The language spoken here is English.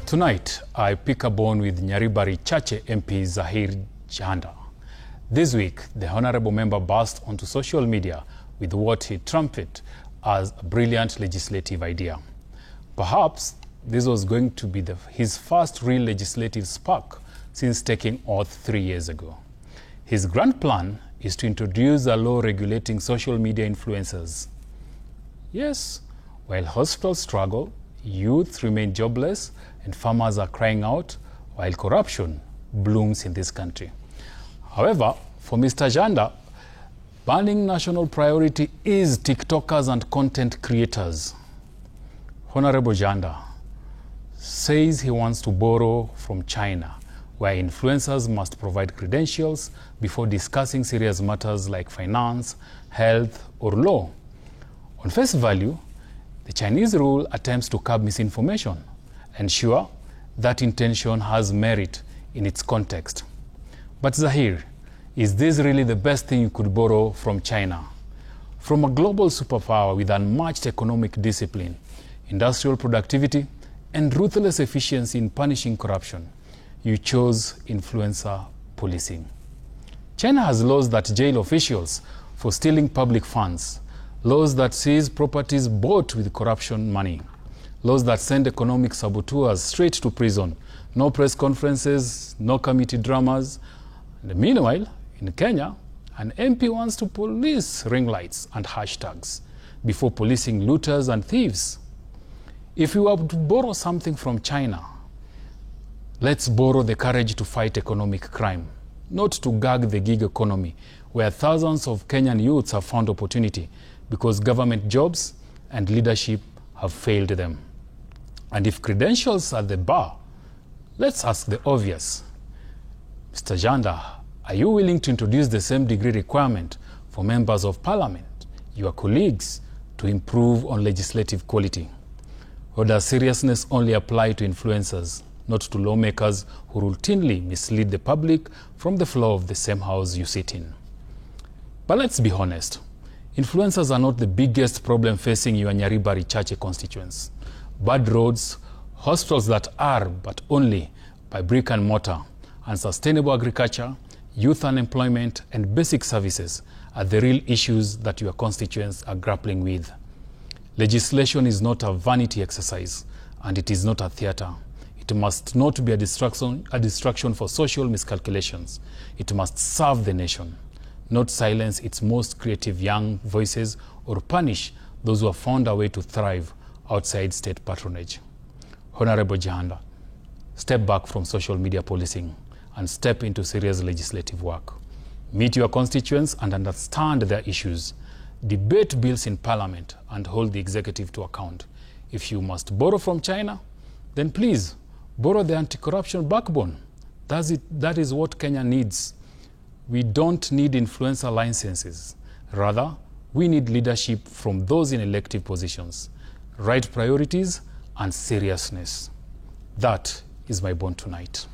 Tonight, I pick a bone with Nyaribari Chache MP Zahir Jhanda. This week, the honorable member burst onto social media with what he trumpeted as a brilliant legislative idea. Perhaps this was going to be his first real legislative spark since taking oath 3 years ago. His grand plan is to introduce a law regulating social media influencers. Yes, while hospitals struggle, youth remain jobless, and farmers are crying out while corruption blooms in this country. However, for Mr. Jhanda, burning national priority is TikTokers and content creators. Honorable Jhanda says he wants to borrow from China, where influencers must provide credentials before discussing serious matters like finance, health, or law. On face value, the Chinese rule attempts to curb misinformation. And sure, that intention has merit in its context. But Zahir, is this really the best thing you could borrow from China? From a global superpower with unmatched economic discipline, industrial productivity, and ruthless efficiency in punishing corruption, you chose influencer policing. China has laws that jail officials for stealing public funds, laws that seize properties bought with corruption money, laws that send economic saboteurs straight to prison, no press conferences, no committee dramas. And meanwhile, in Kenya, an MP wants to police ring lights and hashtags before policing looters and thieves. If we were to borrow something from China, let's borrow the courage to fight economic crime, not to gag the gig economy, where thousands of Kenyan youths have found opportunity because government jobs and leadership have failed them. And if credentials are the bar, let's ask the obvious. Mr. Jhanda, are you willing to introduce the same degree requirement for members of parliament, your colleagues, to improve on legislative quality? Or does seriousness only apply to influencers, not to lawmakers who routinely mislead the public from the floor of the same house you sit in? But let's be honest, influencers are not the biggest problem facing your Nyaribari Chache constituents. Bad roads, hospitals that are but only by brick and mortar, unsustainable agriculture, youth unemployment, and basic services are the real issues that your constituents are grappling with. Legislation is not a vanity exercise, and it is not a theater. It must not be a distraction for social miscalculations. It must serve the nation, not silence its most creative young voices or punish those who have found a way to thrive outside state patronage. Honorable Jhanda, step back from social media policing and step into serious legislative work. Meet your constituents and understand their issues. Debate bills in parliament and hold the executive to account. If you must borrow from China, then please borrow the anti-corruption backbone. That is what Kenya needs. We don't need influencer licenses. Rather, we need leadership from those in elective positions, right priorities, and seriousness. That is my bone tonight.